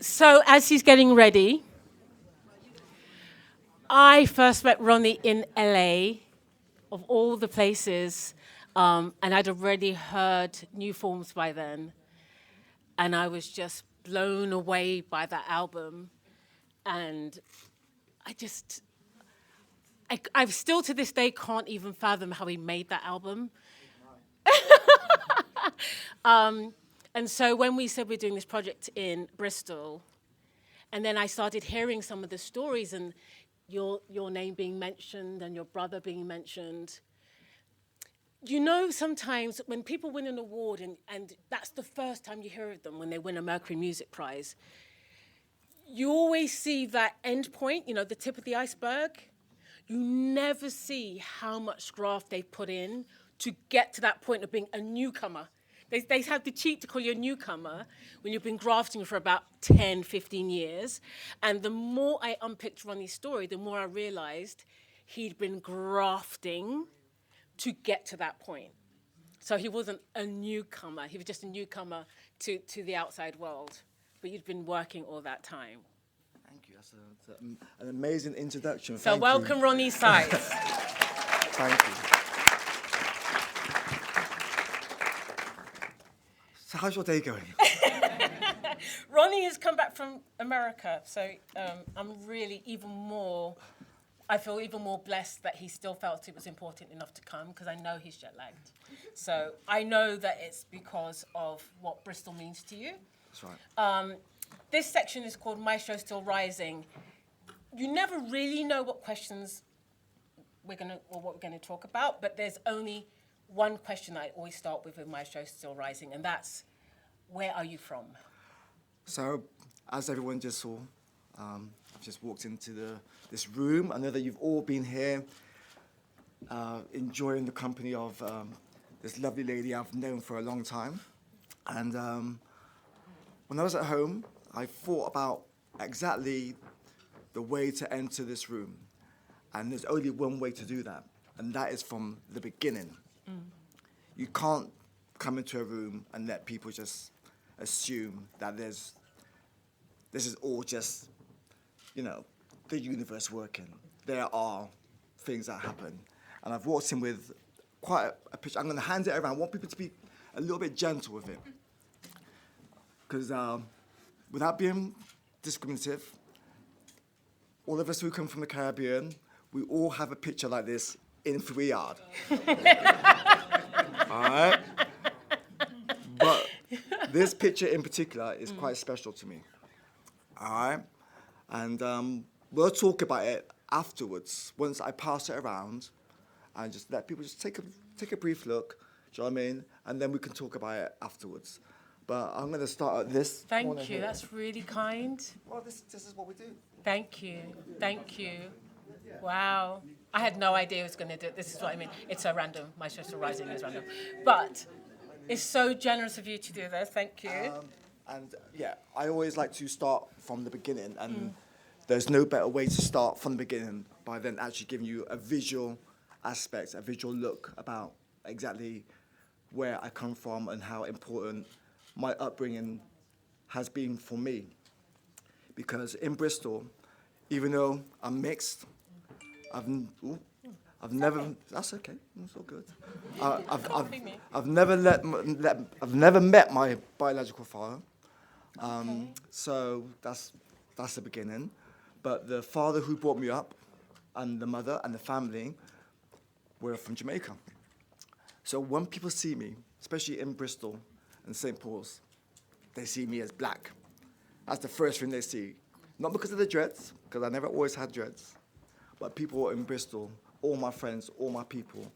So as he's getting ready, I first met Roni in LA, of all the places, and I'd already heard New Forms by then, and I was just blown away by that album, and I still to this day can't even fathom how he made that album. And so when we said we're doing this project in Bristol, and then I started hearing some of the stories and your name being mentioned and your brother being mentioned. You know, sometimes when people win an award and that's the first time you hear of them when they win a Mercury Music Prize, you always see that end point, you know, the tip of the iceberg. You never see how much graft they've put in to get to that point of being a newcomer. They have the cheek to call you a newcomer when you've been grafting for about 10, 15 years. And the more I unpicked Roni's story, the more I realized he'd been grafting to get to that point. So he wasn't a newcomer. He was just a newcomer to the outside world. But you'd been working all that time. Thank you. That's an amazing introduction. So welcome, Roni Size. Thank you. So how's your day going? Roni has come back from America, so I'm really I feel even more blessed that he still felt it was important enough to come, because I know he's jet lagged. So I know that it's because of what Bristol means to you. That's right. This section is called Maestro Still Rising. You never really know what questions what we're gonna talk about, but there's only one question I always start with Maestro Still Rising, and that's, where are you from? So, as everyone just saw, I've just walked into this room. I know that you've all been here enjoying the company of this lovely lady I've known for a long time. And when I was at home, I thought about exactly the way to enter this room. And there's only one way to do that, and that is from the beginning. You can't come into a room and let people just assume that this is all just, you know, the universe working. There are things that happen. And I've walked in with quite a picture. I'm going to hand it around. I want people to be a little bit gentle with it. Because without being discriminative, all of us who come from the Caribbean, we all have a picture like this in 3 yards. All right? But this picture in particular is quite special to me. All right? And we'll talk about it afterwards, once I pass it around and just let people just take a brief look, do you know what I mean? And then we can talk about it afterwards. But I'm going to start at this. Thank you, that's really kind. Well, this is what we do. Thank you. Wow. I had no idea I was going to do it. This is what I mean. It's so random. My Maestro Rising is random. But it's so generous of you to do this. Thank you. And yeah, I always like to start from the beginning. And there's no better way to start from the beginning by then actually giving you a visual aspect, a visual look about exactly where I come from and how important my upbringing has been for me. Because in Bristol, even though I'm mixed, I've never. That's okay. That's all good. I've never met my biological father. So that's the beginning. But the father who brought me up, and the mother and the family, were from Jamaica. So when people see me, especially in Bristol and St. Paul's, they see me as black. That's the first thing they see. Not because of the dreads, because I never always had dreads, but people in Bristol, all my friends, all my people,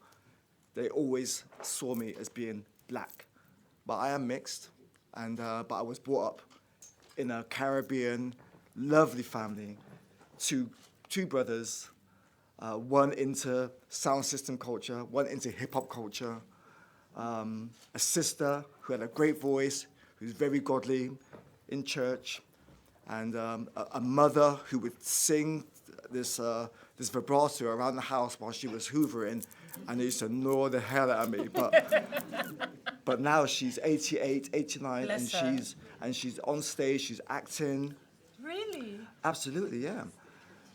they always saw me as being black. But I am mixed, and but I was brought up in a Caribbean, lovely family, two brothers, one into sound system culture, one into hip-hop culture, a sister who had a great voice, who's very godly in church, and a mother who would sing this vibrato around the house while she was hoovering, and it used to annoy the hell out of me. But now she's 88, 89, Bless and her. she's and she's on stage, she's acting. Really? Absolutely, yeah.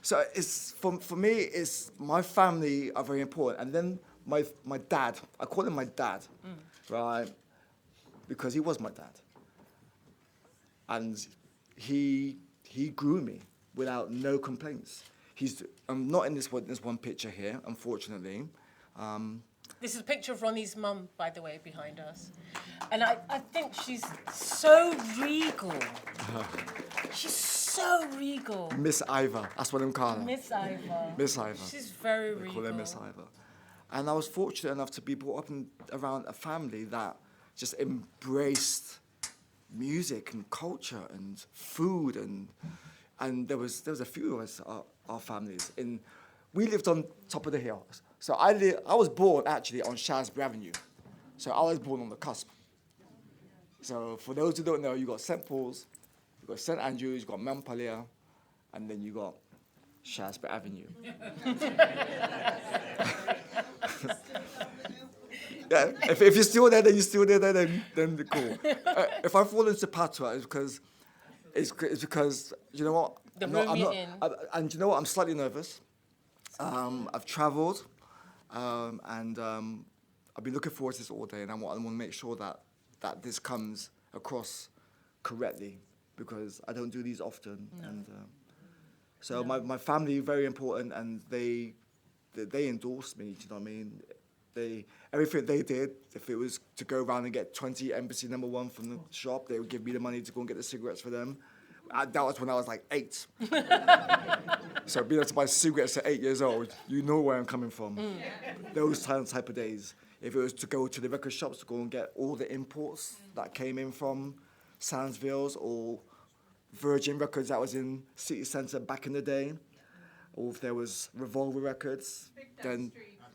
So it's for me, it's my family are very important, and then my dad. I call him my dad, right? Because he was my dad, and he grew me without no complaints. I'm not in this one picture here, unfortunately. This is a picture of Ronnie's mum, by the way, behind us. And I think she's so regal. She's so regal. Miss Ivor, that's what I'm calling her. Miss Ivor. Miss Ivor. She's very We regal. call her Miss Ivor. And I was fortunate enough to be brought up around a family that just embraced music and culture and food, and there was a few of us, our families. We lived on top of the hill. So I was born actually on Shaftesbury Avenue. So I was born on the cusp. So for those who don't know, you got St. Paul's, you got St. Andrews, you got Montpellier, and then you got Shaftesbury Avenue. Yeah, if you're still there, then you're still there. Then cool. If I fall into patois, it's because you know what? The room you're in. And you know what? I'm slightly nervous. I've travelled, and I've been looking forward to this all day, and I want to make sure that this comes across correctly, because I don't do these often, and so my family very important, and they endorsed me. Do you know what I mean? Everything they did, if it was to go around and get 20 Embassy No. 1 from the shop, they would give me the money to go and get the cigarettes for them. That was when I was like 8. So being able to buy cigarettes at 8 years old, you know where I'm coming from. Those type of days. If it was to go to the record shops to go and get all the imports that came in from Sandsvilles or Virgin Records that was in City Centre back in the day, or if there was Revolver Records, then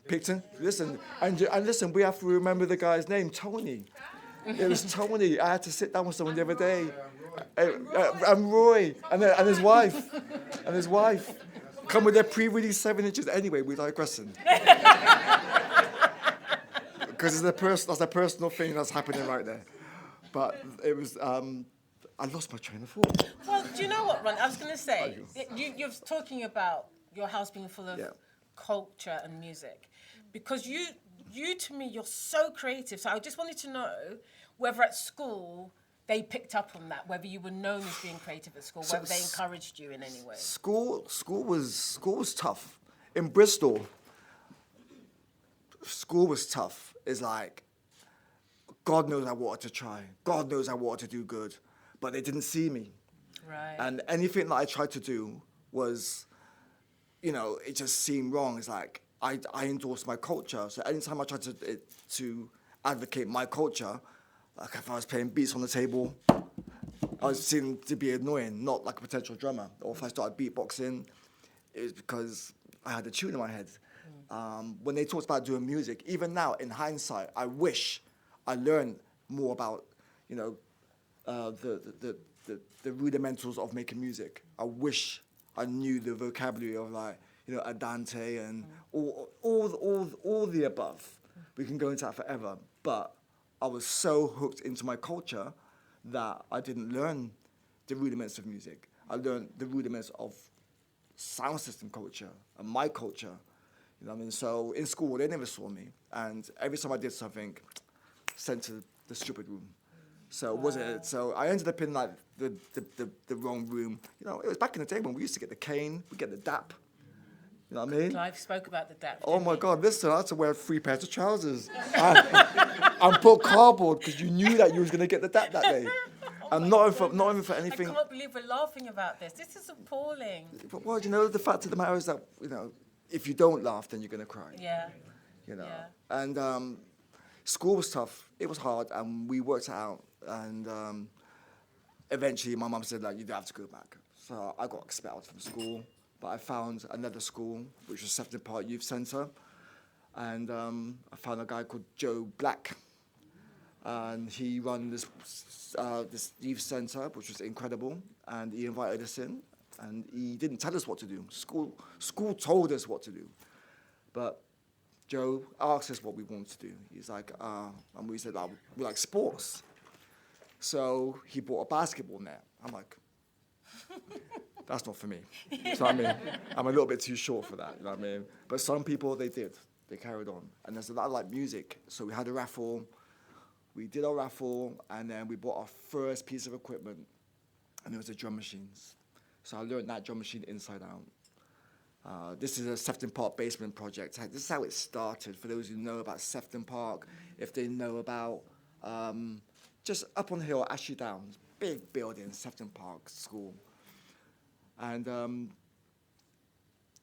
Picton. Listen, and listen, we have to remember the guy's name, Tony. It was Tony. I had to sit down with someone the other day, and Roy, and his wife, come with their pre-release 7 inches. Anyway, we digressing. Because that's a personal thing that's happening right there. But it was, I lost my train of thought. Well, do you know what, Ron? I was going to say, you're talking about your house being full of culture and music. Because you to me, you're so creative. So I just wanted to know whether at school they picked up on that, whether you were known as being creative at school, whether they encouraged you in any way. School was tough. In Bristol, school was tough. It's like, God knows I wanted to try. God knows I wanted to do good. But they didn't see me. Right. And anything that I tried to do was, it just seemed wrong. It's like, I endorsed my culture. So anytime I tried to advocate my culture, like if I was playing beats on the table, I was seen to be annoying, not like a potential drummer. Or if I started beatboxing, it was because I had a tune in my head. When they talked about doing music, even now, in hindsight, I wish I learned more about, the rudimentals of making music. I wish I knew the vocabulary of Andante and all the above. We can go into that forever. But I was so hooked into my culture that I didn't learn the rudiments of music. I learned the rudiments of sound system culture and my culture. You know what I mean? So in school, they never saw me. And every time I did something, sent to the stupid room. So So I ended up in the wrong room. It was back in the day when we used to get the cane, we get the dap. You know what I mean? Clive spoke about the dap. Oh my God, listen, I had to wear 3 pairs of trousers and put cardboard because you knew that you was going to get the dap that day. And not even for anything. I can't believe we're laughing about this. This is appalling. But, the fact of the matter is that, if you don't laugh, then you're going to cry. Yeah. Yeah. And school was tough. It was hard, and we worked it out. And eventually, my mum said, you don't have to go back. So I got expelled from school. But I found another school, which was Sefton Park Youth Centre. And I found a guy called Joe Black. And he ran this youth centre, which was incredible. And he invited us in. And he didn't tell us what to do. School told us what to do. But Joe asked us what we wanted to do. He's like, and we said, we like sports. So he bought a basketball net. I'm like, that's not for me. So I mean, I'm a little bit too short for that, you know what I mean? But some people, they did. They carried on. And there's a lot like music. So we had a raffle. We did our raffle, and then we bought our first piece of equipment, and it was the drum machines. So I learned that drum machine inside out. This is a Sefton Park basement project. This is how it started, for those who know about Sefton Park, if they know about just up on the hill, Ashley Downs, big building, Sefton Park School. And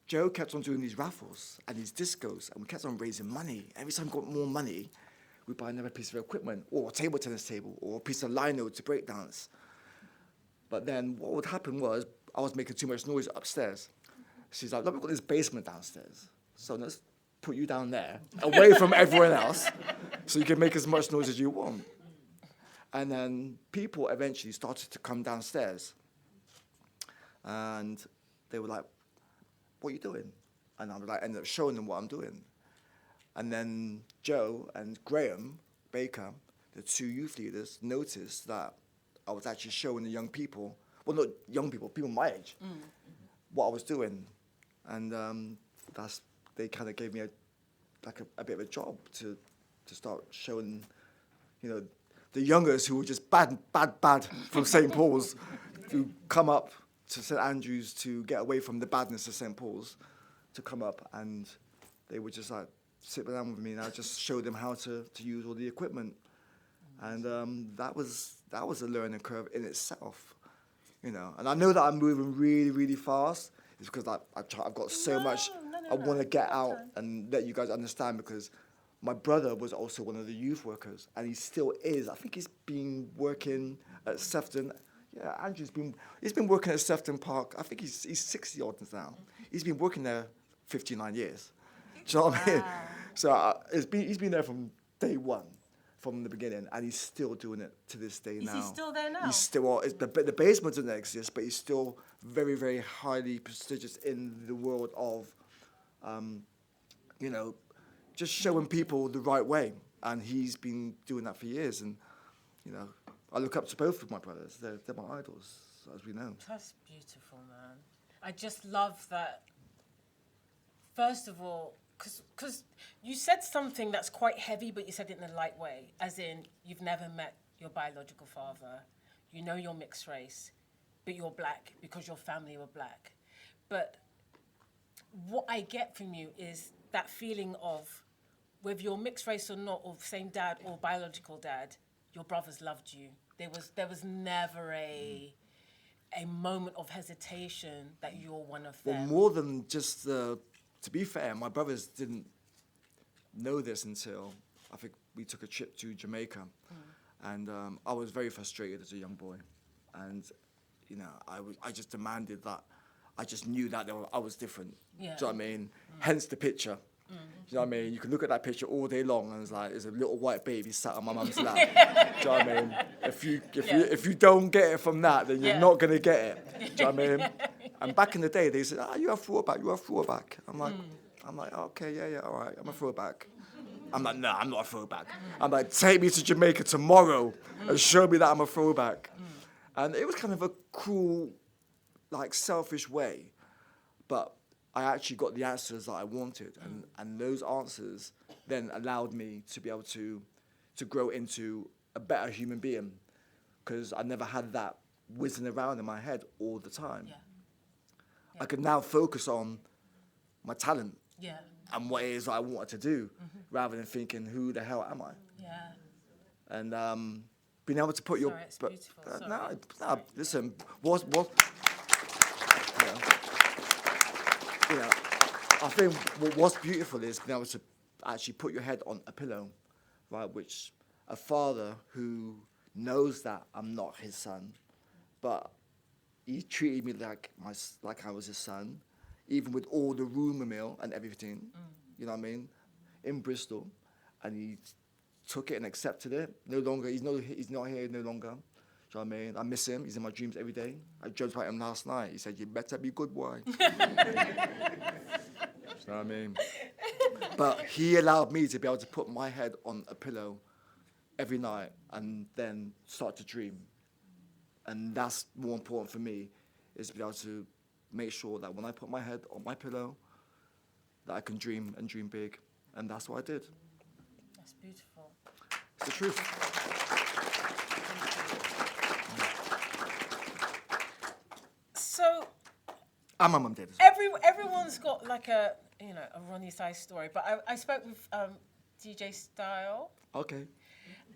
Joe kept on doing these raffles and these discos, and we kept on raising money. Every time we got more money, we'd buy another piece of equipment, or a table tennis table, or a piece of lino to break dance. But then what would happen was, I was making too much noise upstairs. She's like, look, we've got this basement downstairs, so let's put you down there, away from everyone else, so you can make as much noise as you want. And then people eventually started to come downstairs, and they were like, what are you doing? And I would like ended up showing them what I'm doing. And then Joe and Graham Baker, the two youth leaders, noticed that I was actually showing the young people, well, not young people, people my age, what I was doing. And they kind of gave me a bit of a job to start showing, you know, the youngers who were just bad from St. Paul's, to come up to St. Andrews to get away from the badness of St. Paul's, to come up, and they would just like sit down with me, and I just showed them how to use all the equipment. And that was a learning curve in itself, you know. And I know that I'm moving really, really fast. It's because I've got so much I want to get out and let you guys understand, because my brother was also one of the youth workers, and he still is. I think he's been working at Sefton. Yeah, Andrew's been working at Sefton Park. I think he's 60 odd now. He's been working there 59 years. Do you know what I mean? So he's been there from day one, from the beginning, and he's still doing it to this day now. Is he still there now? He's still, well, the basement doesn't exist, but he's still very, very highly prestigious in the world of, you know, just showing people the right way. And he's been doing that for years. And, you know, I look up to both of my brothers. They're my idols, as we know. That's beautiful, man. I just love that. First of all, because you said something that's quite heavy, but you said it in a light way, as in you've never met your biological father, you know you're mixed race, but you're black because your family were black. But what I get from you is that feeling of, whether you're mixed race or not, or same dad or biological dad, your brothers loved you. There was never a moment of hesitation that you're one of them. Well, more than just to be fair, my brothers didn't know this until I think we took a trip to Jamaica. And I was very frustrated as a young boy. And, you know, I just demanded that. I just knew that I was different. Yeah. Do you know what I mean? Hence the picture. Do you know what I mean? You can look at that picture all day long, and it's like, there's a little white baby sat on my mum's lap. Do you know what I mean? If you don't get it from that, then you're not gonna get it. Do you know what I mean? And back in the day, they said, you're a throwback. I'm like, okay, yeah, all right, I'm a throwback. I'm like, no, I'm not a throwback. I'm like, take me to Jamaica tomorrow and show me that I'm a throwback. And it was kind of a cruel, like, selfish way, but I actually got the answers that I wanted, and those answers then allowed me to be able to grow into a better human being, because I never had that whizzing around in my head all the time. I could now focus on my talent and what it is that I wanted to do, rather than thinking, who the hell am I? And being able to put your... It's beautiful. No, listen, what you know, I think what's beautiful is being able to actually put your head on a pillow, right? Which a father who knows that I'm not his son, but he treated me like I was his son, even with all the rumour mill and everything. You know what I mean? In Bristol, and he took it and accepted it. No longer, he's not here no longer. Do you know what I mean? I miss him. He's in my dreams every day. I joked about him last night. He said, "You better be good, boy." You know what I mean? But he allowed me to be able to put my head on a pillow every night and then start to dream. And that's more important for me, is to be able to make sure that when I put my head on my pillow, that I can dream and dream big. And that's what I did. That's beautiful. It's the truth. So And my mum did as well. everyone's got like a Roni Size story, but I spoke with DJ Style. Okay.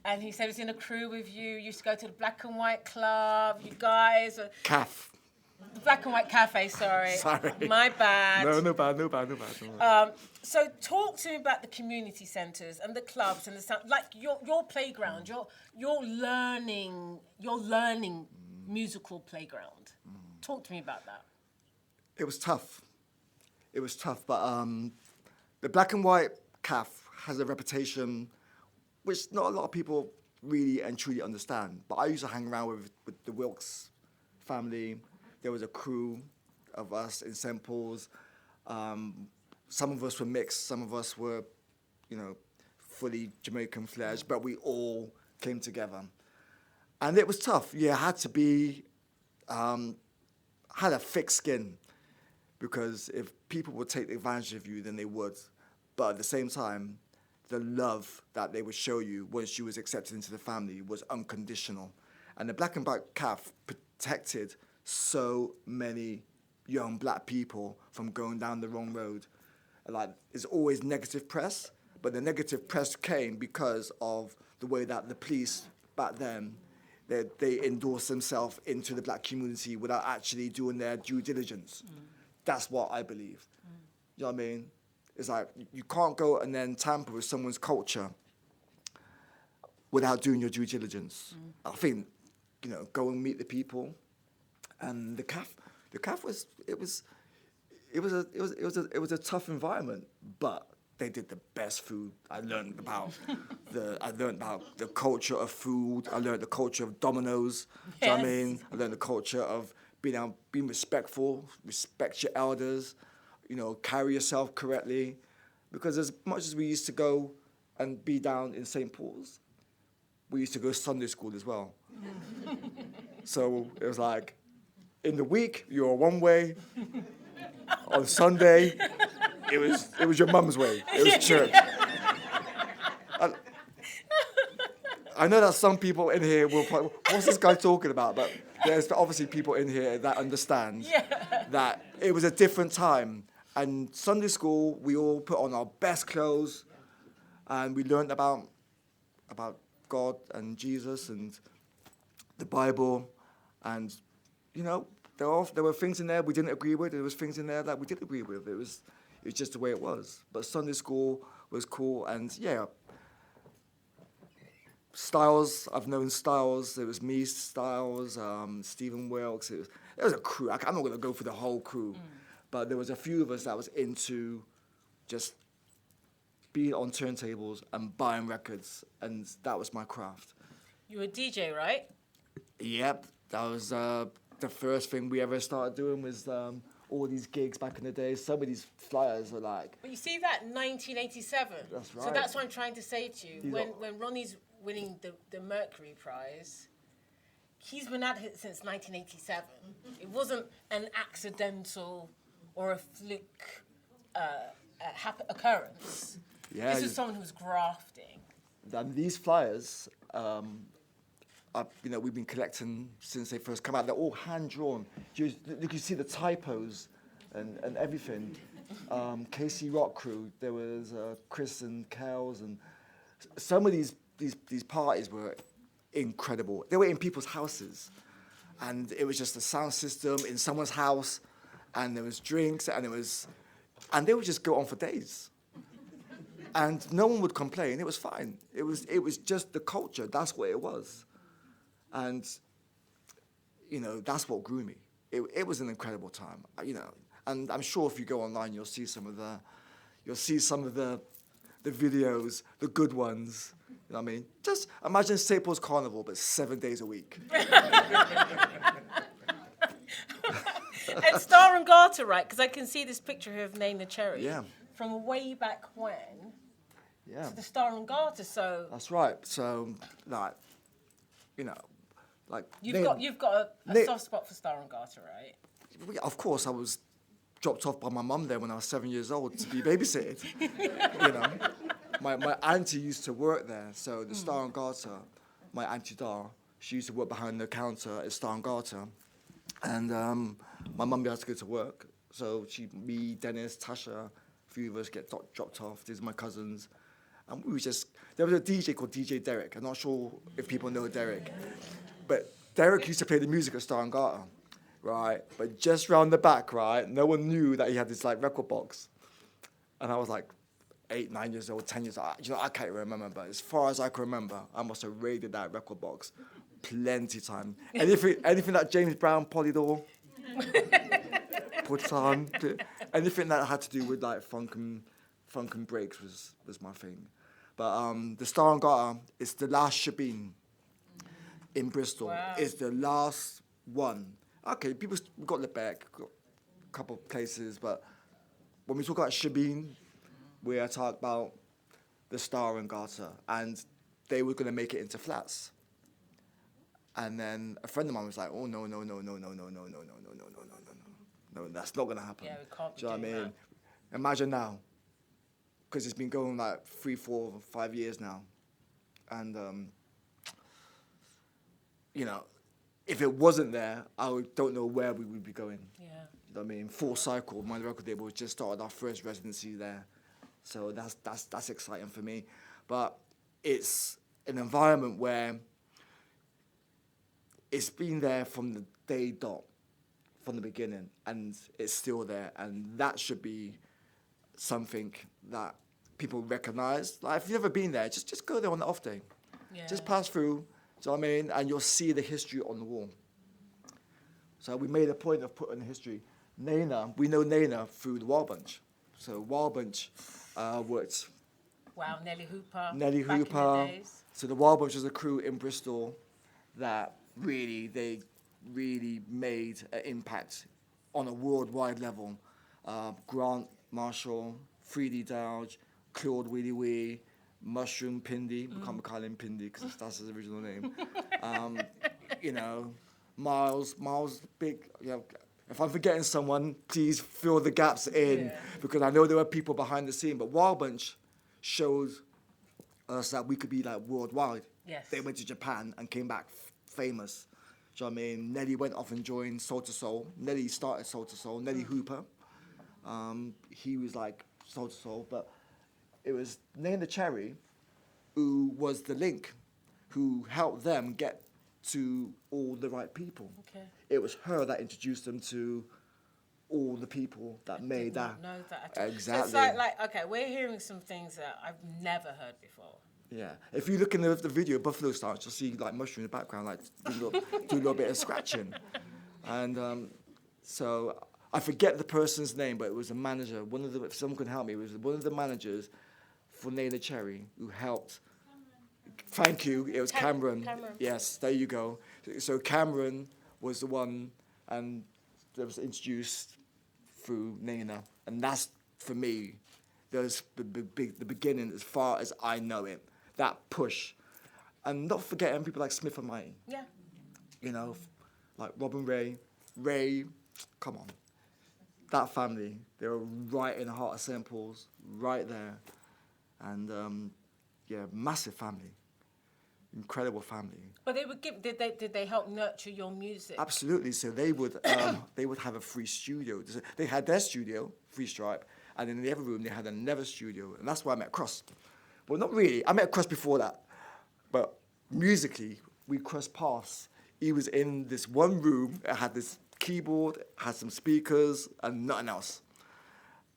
And he said he was in a crew with you, used to go to the Black and White Club, you guys. Calf. The Black and White Cafe, sorry. Sorry. My bad. No bad. Don't worry. So talk to me about the community centres and the clubs and like your playground, your learning musical playground. Talk to me about that. It was tough, but the Black and White Calf has a reputation which not a lot of people really and truly understand. But I used to hang around with the Wilkes family. There was a crew of us in St. Paul's. Some of us were mixed, some of us were, fully Jamaican-fledged, but we all came together. And it was tough. You had to be, had a thick skin, because if people would take advantage of you, then they would. But at the same time, the love that they would show you once you was accepted into the family was unconditional. And the Black and White Calf protected so many young black people from going down the wrong road. Like, it's always negative press, but the negative press came because of the way that the police back then, they endorsed themselves into the black community without actually doing their due diligence. That's what I believe. You know what I mean? It's like, you can't go and then tamper with someone's culture without doing your due diligence. I think, go and meet the people. And the calf was a tough environment, but they did the best food. I learned about the culture of food. I learned the culture of dominoes. Yes. Do you know what I mean? I learned the culture of being respectful, respect your elders, carry yourself correctly. Because as much as we used to go and be down in St. Paul's, we used to go to Sunday school as well. So it was like, in the week, you're one way. On Sunday, it was your mum's way. It was church. I know that some people in here will probably, what's this guy talking about? But there's obviously people in here that understand that it was a different time. And Sunday school, we all put on our best clothes, and we learned about God and Jesus and the Bible, and there were things in there we didn't agree with. There was things in there that we did agree with. It was just the way it was. But Sunday school was cool, and Styles. I've known Styles. It was me, Styles, Stephen Wilkes. There was a crew. I'm not going to go through the whole crew, but there was a few of us that was into just being on turntables and buying records, and that was my craft. You were a DJ, right? Yep, that was the first thing we ever started doing was all these gigs back in the day. Some of these flyers were like... But you see that, 1987. That's right. So that's what I'm trying to say to you. These When Roni's winning the Mercury Prize, he's been at it since 1987. It wasn't an accidental or a fluke occurrence. Yeah, This is someone who's grafting. And these flyers, we've been collecting since they first come out. They're all hand-drawn. You can see the typos and everything. KC Rock Crew, there was Chris and Kels, and some of these parties were incredible. They were in people's houses, and it was just a sound system in someone's house, and there was drinks, and they would just go on for days. And no one would complain. It was fine. It was just the culture. That's what it was. And, that's what grew me. It was an incredible time, And I'm sure if you go online, you'll see some of the videos, the good ones. You know what I mean? Just imagine St. Paul's Carnival, but 7 days a week. And Star and Garter, right? Because I can see this picture here of Name the Cherry. Yeah. From way back when. Yeah. to the Star and Garter. So That's right. So, like, you know, like... you've got a soft spot for Star and Garter, right? Of course, I was dropped off by my mum there when I was 7 years old to be babysitted. You know, my auntie used to work there, so the Star and Garter, my auntie Dar, she used to work behind the counter at Star and Garter, and my mum had to go to work, so me, Dennis, Tasha, a few of us get dropped off. These are my cousins, and we were just... There was a DJ called DJ Derek. I'm not sure if people know Derek, but Derek used to play the music at Star and Garter. Right, but just round the back, right, no one knew that he had this like record box, and I was like 8, 9 years old, 10 years old. You know, I can't remember, but as far as I can remember, I must have raided that record box plenty of time. Anything that James Brown, Polydor, put on, anything that had to do with like funk and breaks was my thing. But the Star and Garter is the last shebeen in Bristol. Wow. It's the last one. Okay, we've got the back, got a couple of places, but when we talk about shebeen, we are talking about the Star and Garter, and they were going to make it into flats. And then a friend of mine was like, "Oh no, that's not going to happen." Yeah, we can't be Do you know what I doing mean? Imagine now, because it's been going like 3, 4, 5 years now, and you know. If it wasn't there, don't know where we would be going. Yeah. You know what I mean? Full cycle. My record label just started our first residency there, so that's exciting for me. But it's an environment where it's been there from the day dot, from the beginning, and it's still there, and that should be something that people recognise. Like if you've never been there, just go there on the off day. Yeah. Just pass through. Do you know what I mean? And you'll see the history on the wall. So we made a point of putting the history. Naina, we know Naina through the Wild Bunch. So Wild Bunch worked. Wow, Nelly Hooper. Nelly back Hooper. In the days. So the Wild Bunch was a crew in Bristol that they really made an impact on a worldwide level. Grant Marshall, 3D Dowd, Claude Weedy Wee, Mushroom Pindi, we can't call him Pindi because that's his original name. You know, Miles Big. You know, if I'm forgetting someone, please fill the gaps in because I know there were people behind the scene. But Wild Bunch showed us that we could be like worldwide. Yes. They went to Japan and came back famous. Do you know what I mean? Nelly went off and joined Soul to Soul. Nelly started Soul to Soul. Nelly Hooper, he was like Soul to Soul, but it was Naina Cherry who was the link, who helped them get to all the right people. Okay. It was her that introduced them to all the people that made that. Did not know that at all. Exactly. So it's like, okay, we're hearing some things that I've never heard before. Yeah. If you look in the video, Buffalo Stance, you'll see like Mushroom in the background, like do a little bit of scratching. And so I forget the person's name, but it was a manager. If someone can help me, it was one of the managers for Naina Cherry who helped. Thank you. It was Cameron. Yes, there you go. So Cameron was the one, and that was introduced through Naina, and that's for me. There's the beginning, as far as I know it. That push, and not forgetting people like Smith and Mighty. Yeah. You know, like Robin Ray. Come on, that family. They were right in the heart of St. Paul's, right there, and yeah, massive family. Incredible family. But they would give. Did they help nurture your music? Absolutely. So they would have a free studio. They had their studio, Free Stripe, and in the other room they had another studio, and that's where I met Cross. Well, not really. I met Cross before that, but musically we crossed paths. He was in this one room. It had this keyboard, had some speakers, and nothing else.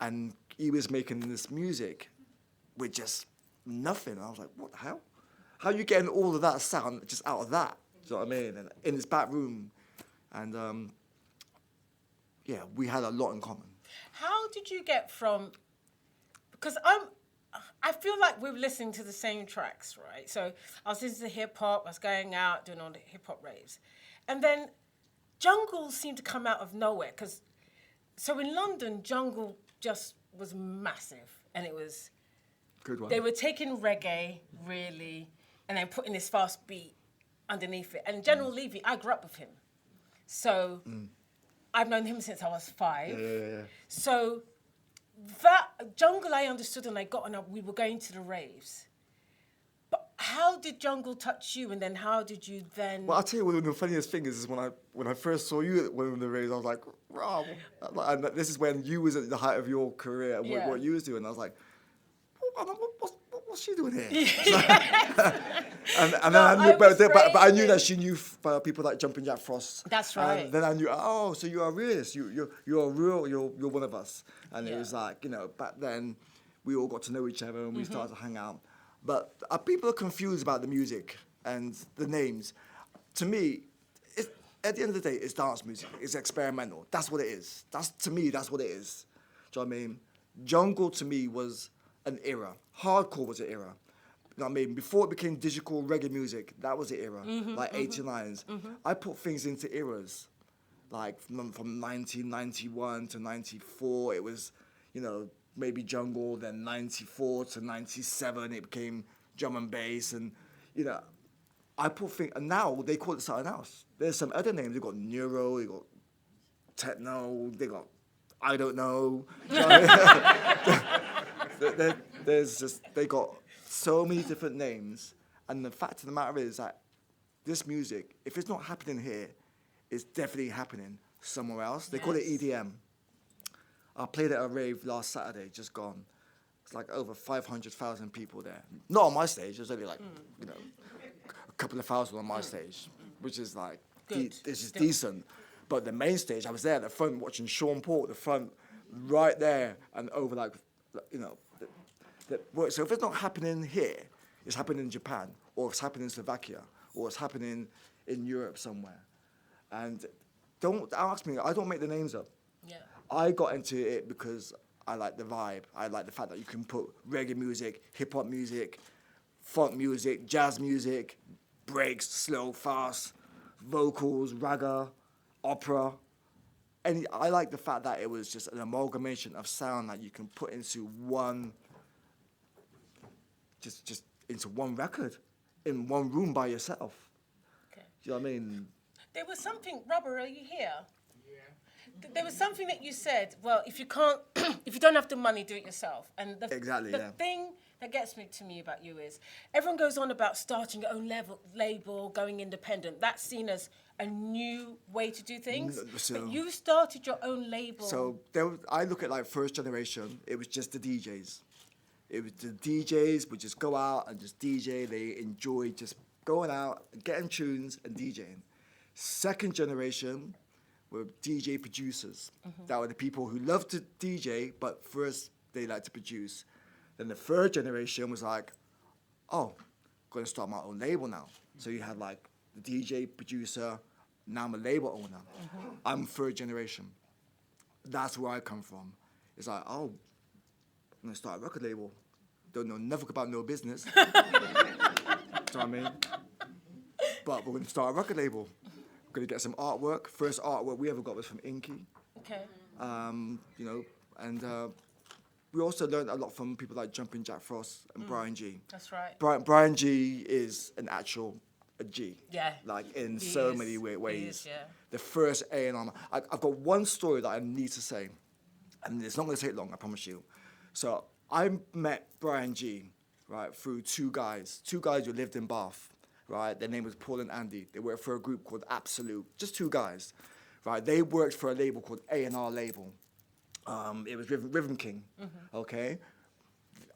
And he was making this music with just nothing. And I was like, what the hell? How are you getting all of that sound just out of that? Do you know what I mean? And in his back room. And yeah, we had a lot in common. How did you get from? Because I feel like we were listening to the same tracks, right? So I was listening to hip hop. I was going out doing all the hip hop raves, and then jungle seemed to come out of nowhere. So in London, jungle just was massive, and it was Good one. They were taking reggae, really, and then putting this fast beat underneath it. And General Levy, I grew up with him. So I've known him since I was 5. Yeah. So that jungle I understood and I got, and we were going to the raves. But how did jungle touch you, and then how did you then? Well, I'll tell you one of the funniest things is when I first saw you at one of the raves, I was like, wow. And this is when you was at the height of your career and what you was doing. I was like, what's she doing here? and then I knew that she knew people like Jumping Jack Frost. That's right. And then I knew, oh, so you're a realist. You're one of us. And it was like, back then we all got to know each other and we started to hang out. But people are confused about the music and the names. To me, at the end of the day, it's dance music. It's experimental. That's what it is. To me, that's what it is. Do you know what I mean? Jungle to me was an era. Hardcore was an era. You know what I mean? Before it became digital reggae music, that was the era, like 89s. I put things into eras, like from 1991 to 94, it was, maybe jungle, then 94 to 97, it became drum and bass, and, I put things, and now they call it something else. There's some other names. They got neuro, they got techno, they got, I don't know. They got so many different names, and the fact of the matter is that this music, if it's not happening here, it's definitely happening somewhere else. They call it EDM. I played at a rave last Saturday, just gone. It's like over 500,000 people there. Not on my stage. There's only like, a couple of thousand on my stage, which is like, this is decent. But the main stage, I was there at the front watching Sean Paul at the front, right there, and over like, so if it's not happening here, it's happening in Japan, or it's happening in Slovakia, or it's happening in Europe somewhere. And don't ask me, I don't make the names up. Yeah. I got into it because I like the vibe. I like the fact that you can put reggae music, hip-hop music, funk music, jazz music, breaks, slow, fast, vocals, raga, opera. And I like the fact that it was just an amalgamation of sound that you can put into one, just into one record, in one room by yourself. Okay. Do you know what I mean? There was something, Robert, are you here? There was something that you said, well, if you don't have the money, do it yourself. And the thing that gets to me about you is, everyone goes on about starting your own label, going independent. That's seen as a new way to do things. But you started your own label. So I look at like first generation, it was just the DJs. It was the DJs would just go out and just DJ. They enjoyed just going out, getting tunes and DJing. Second generation were DJ producers. That were the people who loved to DJ, but first they liked to produce. Then the third generation was like, oh, I'm going to start my own label now. So you had like the DJ, producer, now I'm a label owner. I'm third generation. That's where I come from. It's like, oh, I'm going to start a record label. Don't know nothing about no business. Do you know what I mean? But we're going to start a record label. We're going to get some artwork. First artwork we ever got was from Inky. Okay. And we also learned a lot from people like Jumping Jack Frost and Brian G. That's right. Brian G is a G. Yeah. Like in He so is. many ways. He is, yeah. The first A&R. I've got one story that I need to say, and it's not going to take long, I promise you. So I met Brian G, right, through two guys who lived in Bath, right? Their name was Paul and Andy. They worked for a group called Absolute, just two guys, right? They worked for a label called A&R Label. It was Rhythm King, okay?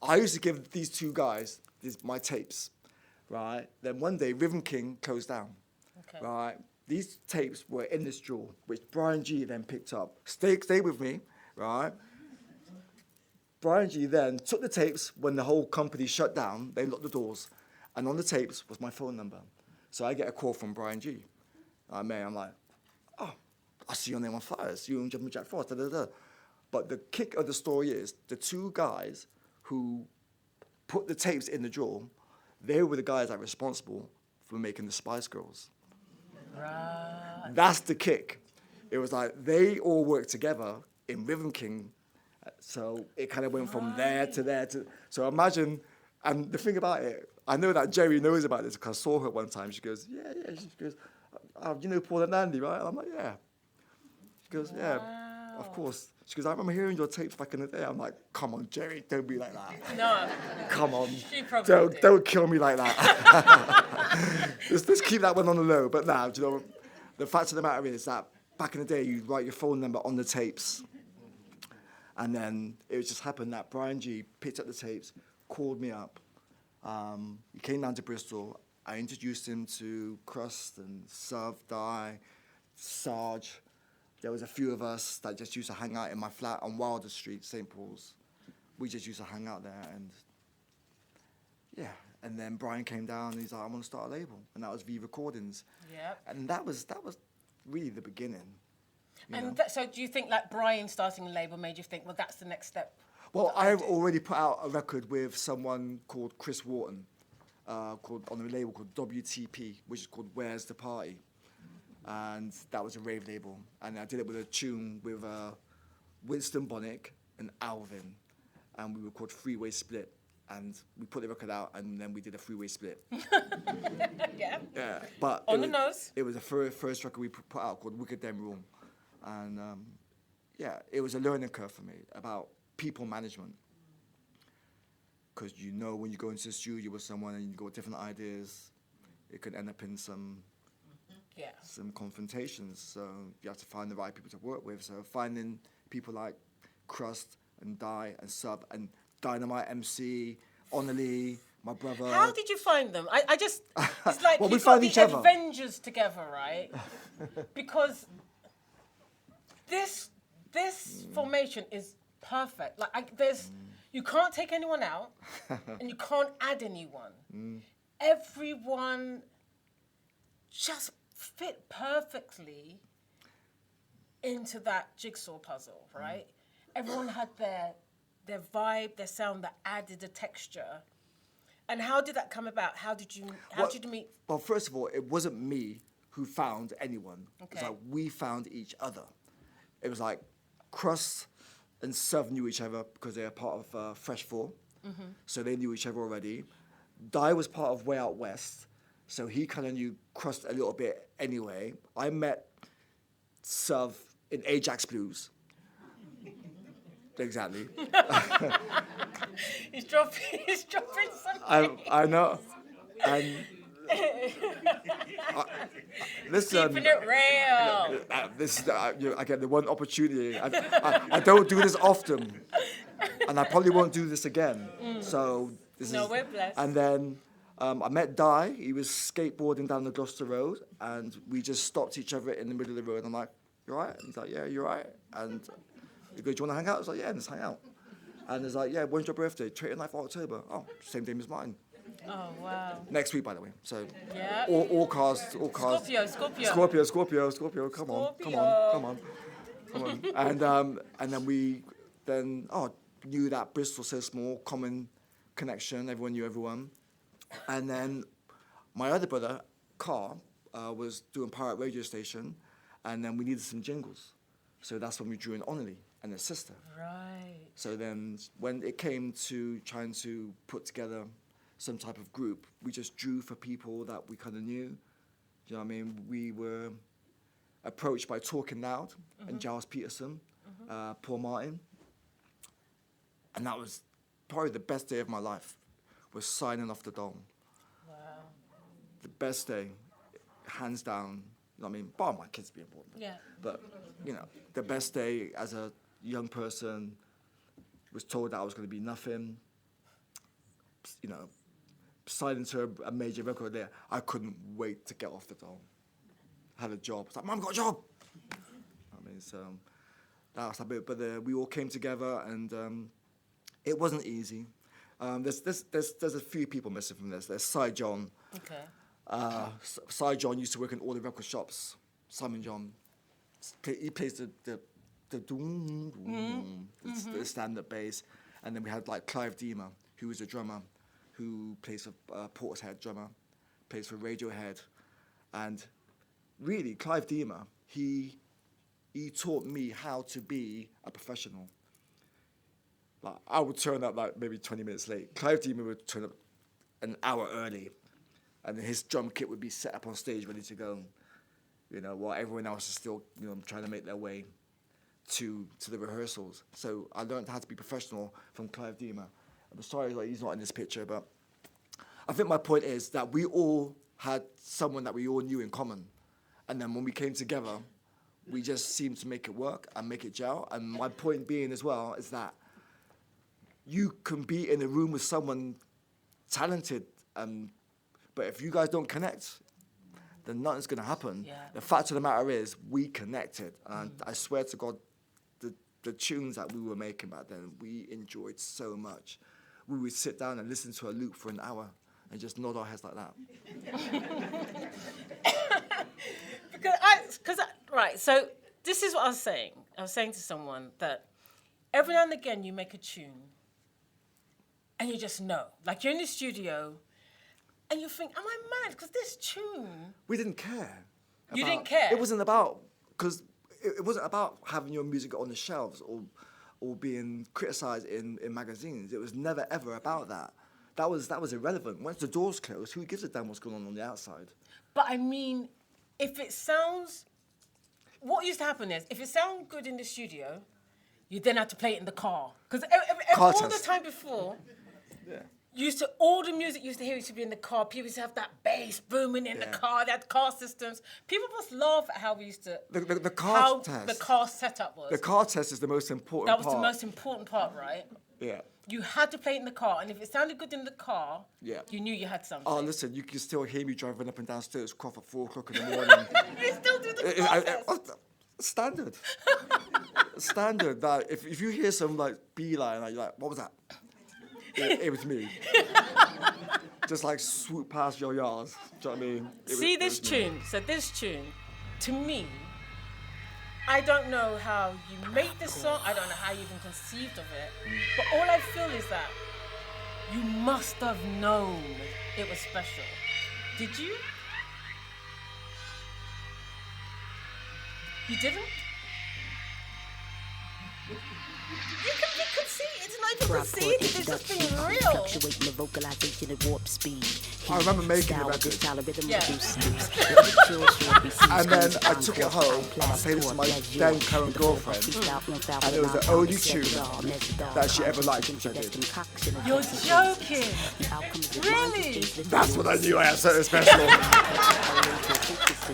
I used to give these two guys my tapes, right? Then one day, Rhythm King closed down, right? These tapes were in this drawer, which Brian G then picked up. Stay with me, right? Brian G then took the tapes when the whole company shut down. They locked the doors. And on the tapes was my phone number. So I get a call from Brian G. I'm like, oh, I see your name on flyers. You and Jumping Jack Frost, da-da-da. But the kick of the story is the two guys who put the tapes in the drawer, they were the guys that were responsible for making the Spice Girls. Right. That's the kick. It was like they all worked together in Rhythm King, So it kind of went from there to there to. So imagine, and the thing about it, I know that Jerry knows about this because I saw her one time. She goes, yeah. She goes, you know Paul and Andy, right? And I'm like, yeah. She goes, yeah, of course. She goes, I remember hearing your tapes back in the day. I'm like, come on, Jerry, don't be like that. No. Come on, She probably did. don't kill me like that. let's keep that one on the low. But now, you know, the fact of the matter is that back in the day, you'd write your phone number on the tapes. And then it just happened that Brian G picked up the tapes, called me up. He came down to Bristol. I introduced him to Crust and Sav, Di, Sarge. There was a few of us that just used to hang out in my flat on Wilder Street, St. Paul's. We just used to hang out there, and yeah. And then Brian came down, and he's like, "I want to start a label," and that was V Recordings. Yep. And that was really the beginning. And so do you think like Brian starting a label made you think, well, that's the next step? Well, I've already put out a record with someone called Chris Wharton, called on a label called WTP, which is called Where's the Party, and that was a rave label. And I did it with a tune with Winston Bonnick and Alvin, and we recorded Freeway Split, and we put the record out, and then we did a Freeway Split. Yeah. Yeah, but On the nose. It was the first record we put out called Wicked Dem Room, and yeah, it was a learning curve for me about people management. Because you know when you go into the studio with someone and you got different ideas, it can end up in some confrontations. So you have to find the right people to work with. So finding people like Crust and Di and Sub and Dynamite MC, Onali, my brother. How did you find them? I just, it's like Well, we you've got found the each other. Avengers together, right? Because this formation is perfect. Like you can't take anyone out, and you can't add anyone. Everyone just fit perfectly into that jigsaw puzzle, right? Everyone had their vibe, their sound that added a texture. And how did that come about? How did you meet? Well, first of all, it wasn't me who found anyone. It was Okay. like we found each other. It was like Crust and Sub knew each other because they were part of Fresh Four. So they knew each other already. Di was part of Way Out West, so he kind of knew Crust a little bit anyway. I met Sub in Ajax Blues. Exactly. He's dropping some. I know. And listen, Keeping it real. this is I get the one opportunity. I don't do this often, and I probably won't do this again. So this No, is. we're blessed. And then I met Di. He was skateboarding down the Gloucester Road, and we just stopped each other in the middle of the road. I'm like, "You all right?" And he's like, "Yeah, you're right." And he goes, "Do you want to hang out?" I was like, "Yeah, let's hang out." And he's like, "Yeah, when's your birthday?" 29th of October. Oh, same day as mine. Oh wow. Next week, by the way. So Yeah. all cars. Scorpio. Come on. And then we knew that Bristol's so small, common connection. Everyone knew everyone. And then my other brother, Carl, was doing pirate radio station, and then we needed some jingles. So that's when we drew in Onali and his sister. Right. So then when it came to trying to put together some type of group, we just drew for people that we kind of knew. You know what I mean? We were approached by Talking Loud and Giles Peterson, Paul Martin. And that was probably the best day of my life, was signing off the Dome. Wow. The best day, hands down. You know what I mean? Bar my kids being born. Yeah. But, you know, the best day as a young person, was told that I was going to be nothing. You know, signed into a major record there. I couldn't wait to get off the Dome. Had a job. I was like, "Mum, got a job!" I mean, so that was a bit. But we all came together, and it wasn't easy. There's a few people missing from this. There's Cy John. Okay. Cy John used to work in all the record shops. Simon John. He plays the doom, the stand-up bass. And then we had like Clive Deemer, who was a drummer, who plays for Portishead drummer, plays for Radiohead. And really, Clive Deemer, he taught me how to be a professional. Like, I would turn up like maybe 20 minutes late. Clive Deemer would turn up an hour early, and his drum kit would be set up on stage ready to go. You know, while everyone else is still, you know, trying to make their way to the rehearsals. So I learned how to be professional from Clive Deemer. I'm sorry like, he's not in this picture, but I think my point is that we all had someone that we all knew in common. And then when we came together, we just seemed to make it work and make it gel. And my point being as well is that you can be in a room with someone talented, but if you guys don't connect, then nothing's going to happen. Yeah. The fact of the matter is, we connected. And I swear to God, the tunes that we were making back then, we enjoyed so much. We would sit down and listen to a loop for an hour and just nod our heads like that. Right, so this is what I was saying. I was saying to someone that every now and again you make a tune and you just know. Like you're in the studio and you think, am I mad? Because this tune... We didn't care. You didn't care? It wasn't about... Because it wasn't about having your music on the shelves or being criticised in magazines. It was never, ever about that. That was irrelevant. Once the doors closed, who gives a damn what's going on the outside? But I mean, if it sounds... What used to happen is, if it sounded good in the studio, you then have to play it in the car. Because all the time before... Yeah. All the music used to hear used to be in the car. People used to have that bass booming in the car. They had car systems. People must laugh at how we used to... The car test. How the car setup was. The car test is the most important That part. was the most important part, right? Yeah. You had to play it in the car. And if it sounded good in the car, Yeah. you knew you had something. Oh, listen, you can still hear me driving up and down Stokes Croft at 4 o'clock in the morning. You still do the car test. Standard. Standard. That if you hear some like beeline, like, you're like, what was that? It was me. Just like swoop past your yards. Do you know what I mean? See this tune. So this tune, to me, I don't know how you made this song. I don't know how you even conceived of it. But all I feel is that you must have known it was special. Did you? You didn't? You could see, it's not even conceded, it's just being real. Fluctuating the vocalization at warp speed. I remember making the record. Yeah. And then I took it home and I played it to my then current girlfriend. And it was the only tune that she ever liked, which I did. You're joking. Really? That's when I knew I had something special.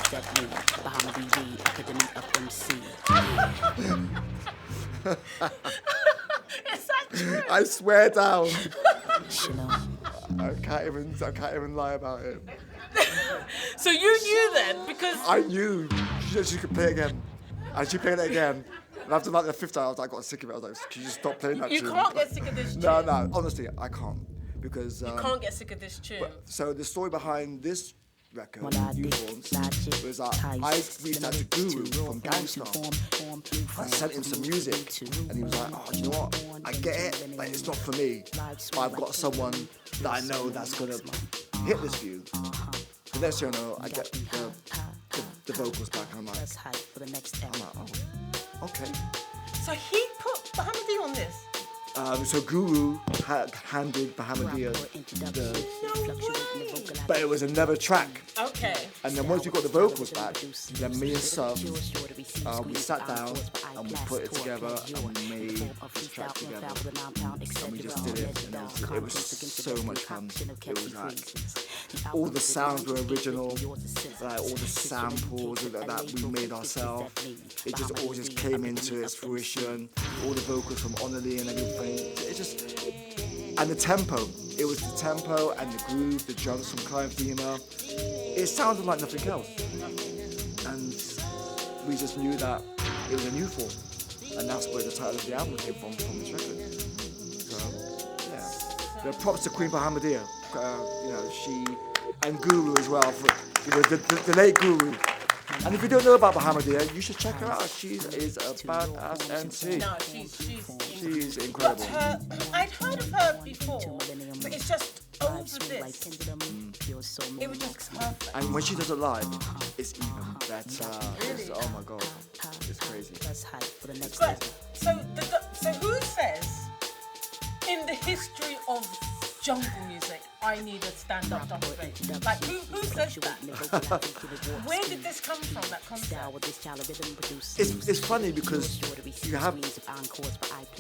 Is that true? I swear down. I can't even lie about it. So you knew then, because... I knew she could play it again. And she played it again. And after like the fifth time, I got sick of it. I was like, can you just stop playing that You tune? can't get sick of this tune. No, honestly, I can't. Because... You can't get sick of this tune. So the story behind this record, Uniforms, was that I reached out to Guru from Gangstar. I sent him some music, and he was like, oh, you know what? I get it, but it's not for me. But I've got someone that I know that's going to hit this view. The next thing I know, I get the vocals back, and I'm like, oh, okay. So he put Bahamadia on this? So Guru handled Bahamadia, but it was another track. Okay. And then once we got the vocals back, then me and Sub, we sat down and we put it together and we made this track together. And we just did it, and it was so much fun. It was like, all the sounds were original, like all the samples that we made ourselves. It just all just came into its fruition. All the vocals from Onali and everything. It just, and the tempo. It was the tempo and the groove, the drums from Clive Deemer. It sounded like nothing else. And we just knew that it was a new form. And that's where the title of the album came from this record. So, yeah. The props to Queen Bahamadia. She, and Guru as well, for the late Guru. And if you don't know about Bahamadia, you should check her out. She is a badass MC. No, She's incredible. But I'd heard of her before, but it's just over this. It was just perfect. And when she does it live, it's even better. Oh my god, it's crazy. But, so who says in the history of jungle music, I need a stand-up double bass. Like, who says that? Where did this come from, that concept? It's funny because you have,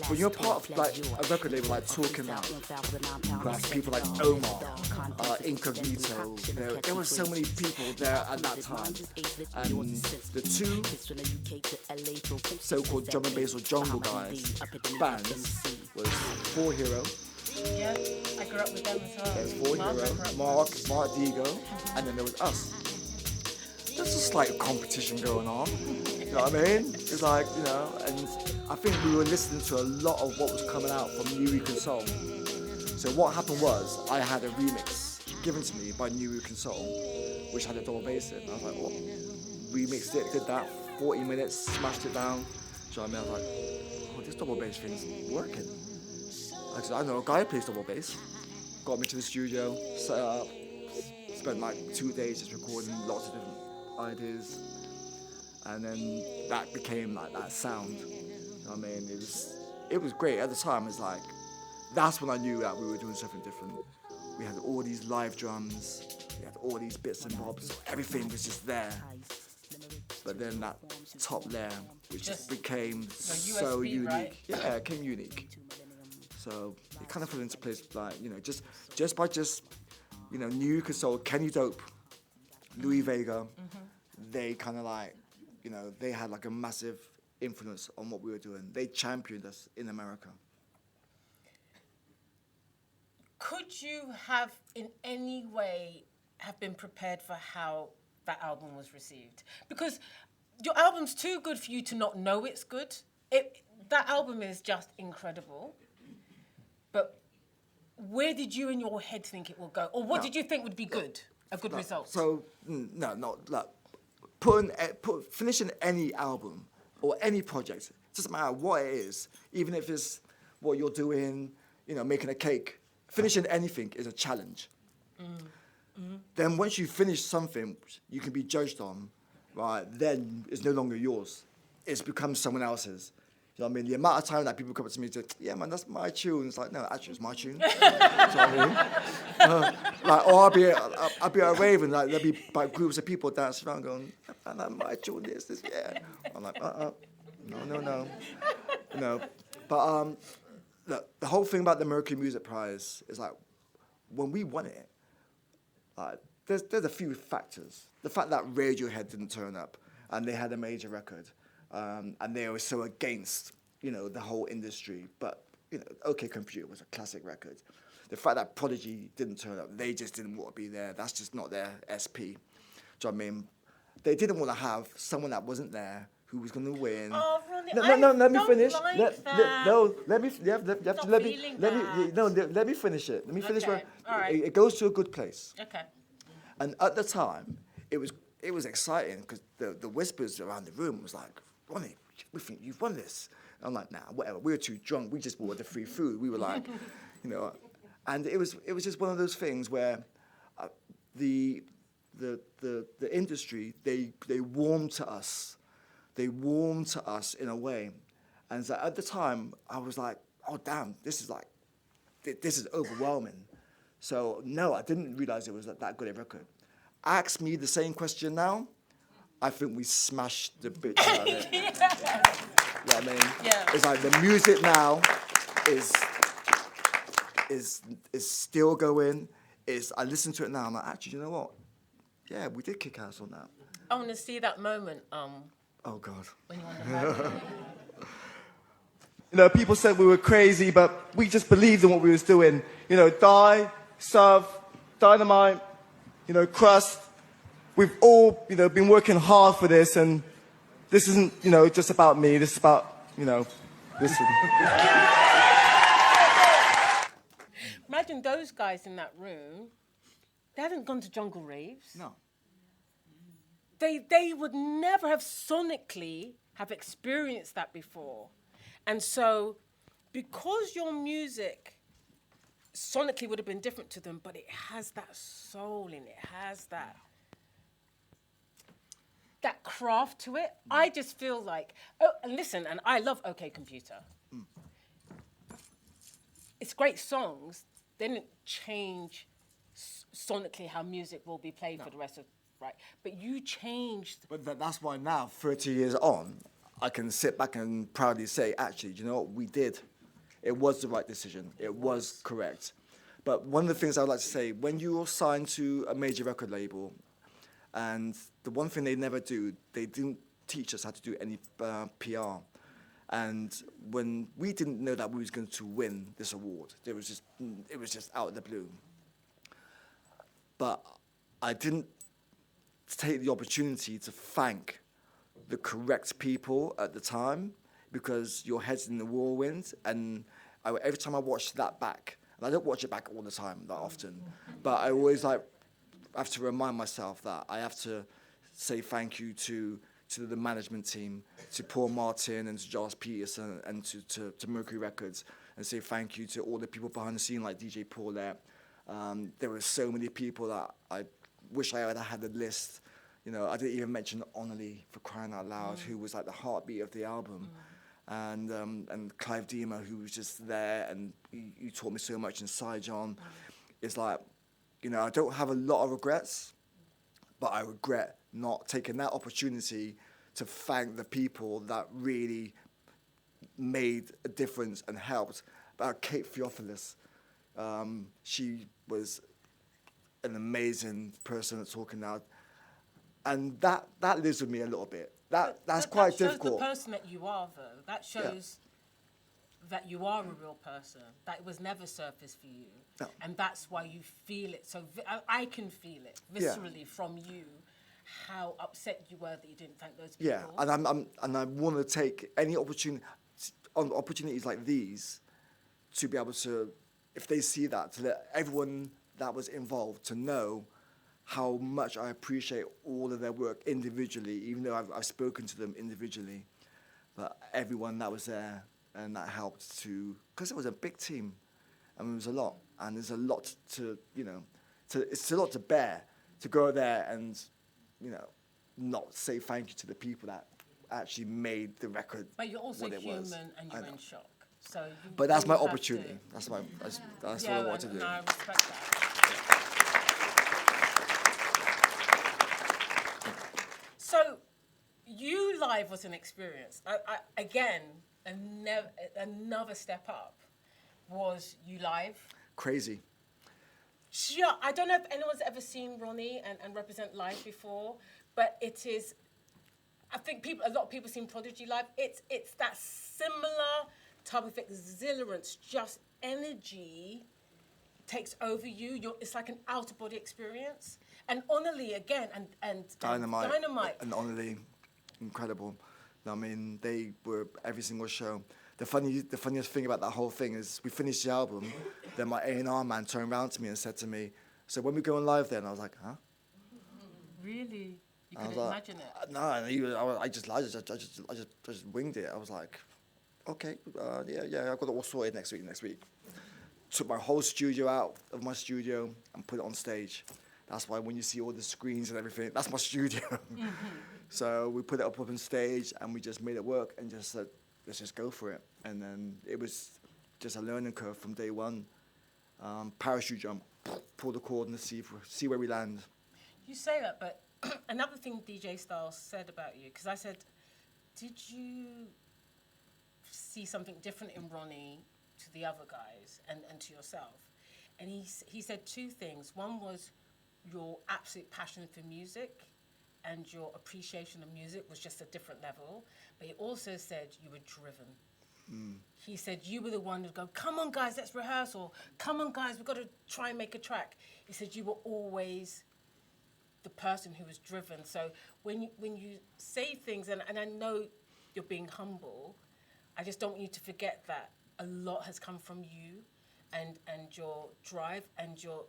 when you're part of like a record label, like talking about perhaps people like Omar, Incognito, there were so many people there at that time, and the two so-called drum and bass or jungle guys bands was 4 Hero. Yeah, I grew up with them as well. There's 4 Hero, Mark Digo, and then there was us. There's a slight competition going on. You know what I mean? It's like, you know, and I think we were listening to a lot of what was coming out from New Week and Soul. So what happened was I had a remix given to me by New Week and Soul, which had a double bass in. I was like, what? Remixed it, did that, 40 minutes, smashed it down. Do you know what I mean? I was like, oh, this double bass thing's working. I said, I know a guy who plays double bass. Got me to the studio, set it up, spent like 2 days just recording lots of different ideas. And then that became like that sound. You know what I mean? It was great. At the time, it's like, that's when I knew that we were doing something different. We had all these live drums, we had all these bits and bobs, everything was just there. But then that top layer, which just became so USB, unique. right? Yeah, it became unique. So it kind of fell into place, like, you know, just by you know, New York Soul, Kenny Dope, Louis Vega, they kind of like, you know, they had like a massive influence on what we were doing. They championed us in America. Could you have in any way have been prepared for how that album was received? Because your album's too good for you to not know it's good. That album is just incredible. But where did you in your head think it will go? Or what did you think would be good, a good result? So, finishing any album or any project, it doesn't matter what it is, even if it's what you're doing, you know, making a cake, finishing anything is a challenge. Then once you finish something you can be judged on, right, then it's no longer yours. It's become someone else's. You know what I mean? The amount of time that people come up to me and say, yeah, man, that's my tune. It's like, no, actually, it's my tune. You know what I mean? Like, or I'll be at a rave and like, there'll be like, groups of people dancing around going, man, that's my tune, this, yeah. I'm like, no. You know, but look, the whole thing about the Mercury Music Prize is like, when we won it, there's a few factors. The fact that Radiohead didn't turn up and they had a major record. And they were so against, you know, the whole industry. But, you know, OK Computer was a classic record. The fact that Prodigy didn't turn up, they just didn't want to be there. That's just not their SP. Do you know what I mean? They didn't want to have someone that wasn't there who was going to win. Oh, Ronnie, No, let me finish. Like Let me finish it. Let me finish where all right. it goes to a good place. Okay. And at the time, it was exciting because the whispers around the room was like, Ronnie, we think you've won this. And I'm like, nah, whatever. We were too drunk. We just bought the free food. We were like, you know, and it was just one of those things where the industry they warmed to us. They warmed to us in a way, and so at the time I was like, oh damn, this is overwhelming. So no, I didn't realize it was that good a record. Ask me the same question now, I think we smashed the bitch out of it. Yeah. You know what I mean? Yeah. It's like the music now is still going. I listen to it now, I'm like, actually, you know what? Yeah, we did kick ass on that. I want to see that moment. Oh God. When you want to marry. You know, people said we were crazy, but we just believed in what we was doing. You know, Die, Suv, Dynamite, you know, Crust. We've all, you know, been working hard for this, and this isn't, you know, just about me. This is about, you know, this. Imagine those guys in that room. They hadn't gone to jungle raves. No. They would never have sonically have experienced that before. And so, because your music sonically would have been different to them, but it has that soul in it, has that craft to it. I just feel like, oh, and listen, and I love OK Computer. it's great songs. They didn't change sonically how music will be played for the rest of, right? But you changed. But that's why now, 30 years on, I can sit back and proudly say, actually, do you know what we did? It was the right decision. It was correct. But one of the things I would like to say, when you're signed to a major record label, and the one thing they never do, they didn't teach us how to do any PR. And when we didn't know that we was going to win this award, it was just out of the blue. But I didn't take the opportunity to thank the correct people at the time, because your head's in the whirlwind. And every time I watch that back, and I don't watch it back all the time that often, but I always have to remind myself that I have to say thank you to the management team, to Paul Martin and to Giles Peterson and to Mercury Records, and say thank you to all the people behind the scene like DJ Paulette. There were so many people that I wish I had had a list. You know, I didn't even mention Onally, for crying out loud, who was like the heartbeat of the album. And Clive Deemer, who was just there, and you taught me so much. And Cy John. It's like, you know, I don't have a lot of regrets, but I regret not taking that opportunity to thank the people that really made a difference and helped. About Kate Theophilus, she was an amazing person at Talking Now, and that lives with me a little bit. That's quite difficult. That shows the person that you are, though. That shows that you are a real person. That was never surfaced for you, and that's why you feel it. So I can feel it viscerally from you, how upset you were that you didn't thank those people. Yeah, and I want to take any opportunities like these to be able to, if they see that, to let everyone that was involved to know how much I appreciate all of their work individually, even though I've spoken to them individually. But everyone that was there and that helped to, because it was a big team, and it was a lot, and there's a lot to, you know, it's a lot to bear, to go there and, you know, not say thank you to the people that actually made the record. But you're also what it human, was. and you're in shock. So but that's my always have opportunity. That's what I want to do. I respect that. So, you live was an experience. Again, another step up was you live. Crazy. Sure, I don't know if anyone's ever seen Roni and represent live before, but it is. I think a lot of people seen Prodigy live. It's that similar type of exhilarance, just energy takes over you. It's like an outer body experience. And Onally again, and Dynamite. Dynamite. And Only, incredible. I mean, they were every single show. The funniest thing about that whole thing is we finished the album, then my A&R man turned around to me and said to me, "So when we going live then?" I was like, "Huh?" Really? You I couldn't was imagine it? No, I just winged it. I was like, "Okay, yeah, I've got it all sorted next week." Took my whole studio out of my studio and put it on stage. That's why when you see all the screens and everything, that's my studio. So we put it up on stage and we just made it work and just said, let's just go for it. And then it was just a learning curve from day one. Parachute jump, pull the cord and see where we land. You say that, but another thing DJ Styles said about you, because I said, did you see something different in Roni to the other guys and to yourself? And he said two things. One was your absolute passion for music and your appreciation of music was just a different level. But he also said you were driven. He said you were the one who'd go, come on guys, let's rehearse, or come on guys, we've got to try and make a track. He said you were always the person who was driven. So when you say things, and I know you're being humble, I just don't want you to forget that a lot has come from you and your drive and your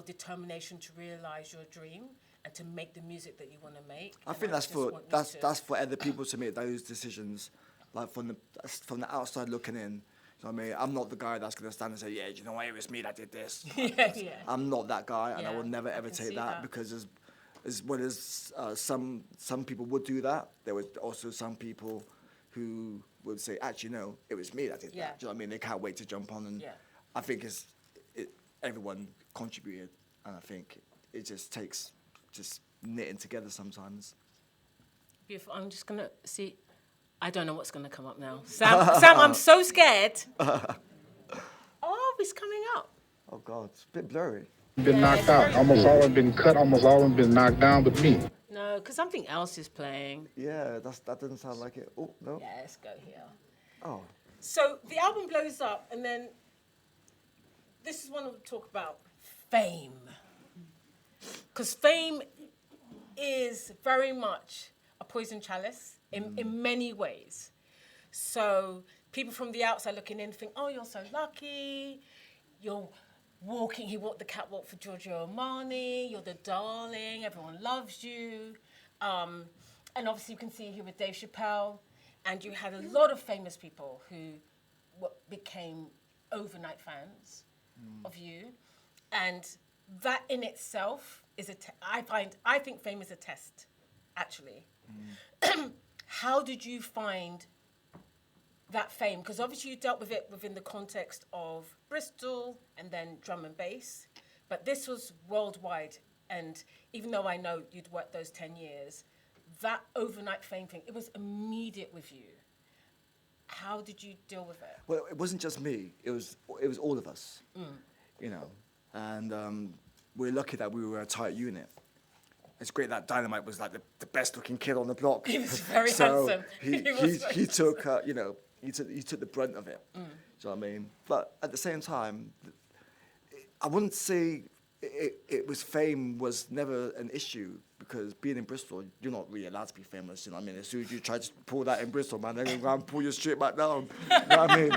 determination to realize your dream and to make the music that you want to make. I think that's for other people to make those decisions, like from the outside looking in. You know what I mean? I'm not the guy that's going to stand and say, yeah, you know what, it was me that did this. Yeah. I'm not that guy, and I will never I ever can take see that, because as well as some people would do that, there were also some people who would say, actually, no, it was me that did that. Do you know what I mean? They can't wait to jump on and I think everyone contributed, and I think it just takes just knitting together sometimes. Beautiful. I'm just going to see. I don't know what's going to come up now. Sam, I'm so scared. Oh, it's coming up. Oh God, it's a bit blurry. Been knocked out. Almost all have been cut. Almost all have been knocked down, but me. No, because something else is playing. Yeah, that doesn't sound like it. Oh no. Yeah, let's go here. Oh. So the album blows up, and then this is one we'll talk about, fame. Because fame is very much a poison chalice in many ways. So people from the outside looking in think, oh, you're so lucky. You're walking, he walked the catwalk for Giorgio Armani. You're the darling. Everyone loves you. And obviously you can see here with Dave Chappelle. And you had a lot of famous people who became overnight fans of you. And that in itself is I think fame is a test, actually. How did you find that fame? Because obviously you dealt with it within the context of Bristol and then drum and bass, but this was worldwide. And even though I know you'd worked those 10 years, that overnight fame thing, it was immediate with you. How did you deal with it? Well, it wasn't just me. It was all of us. You know, and we're lucky that we were a tight unit. It's great that Dynamite was like the best looking kid on the block. He was very so handsome. He took he took the brunt of it. Do you know what I mean? But at the same time, I wouldn't say it was fame was never an issue, because being in Bristol, you're not really allowed to be famous. You know what I mean? As soon as you try to pull that in Bristol, man, they're gonna go and pull you straight back down. You know what I mean?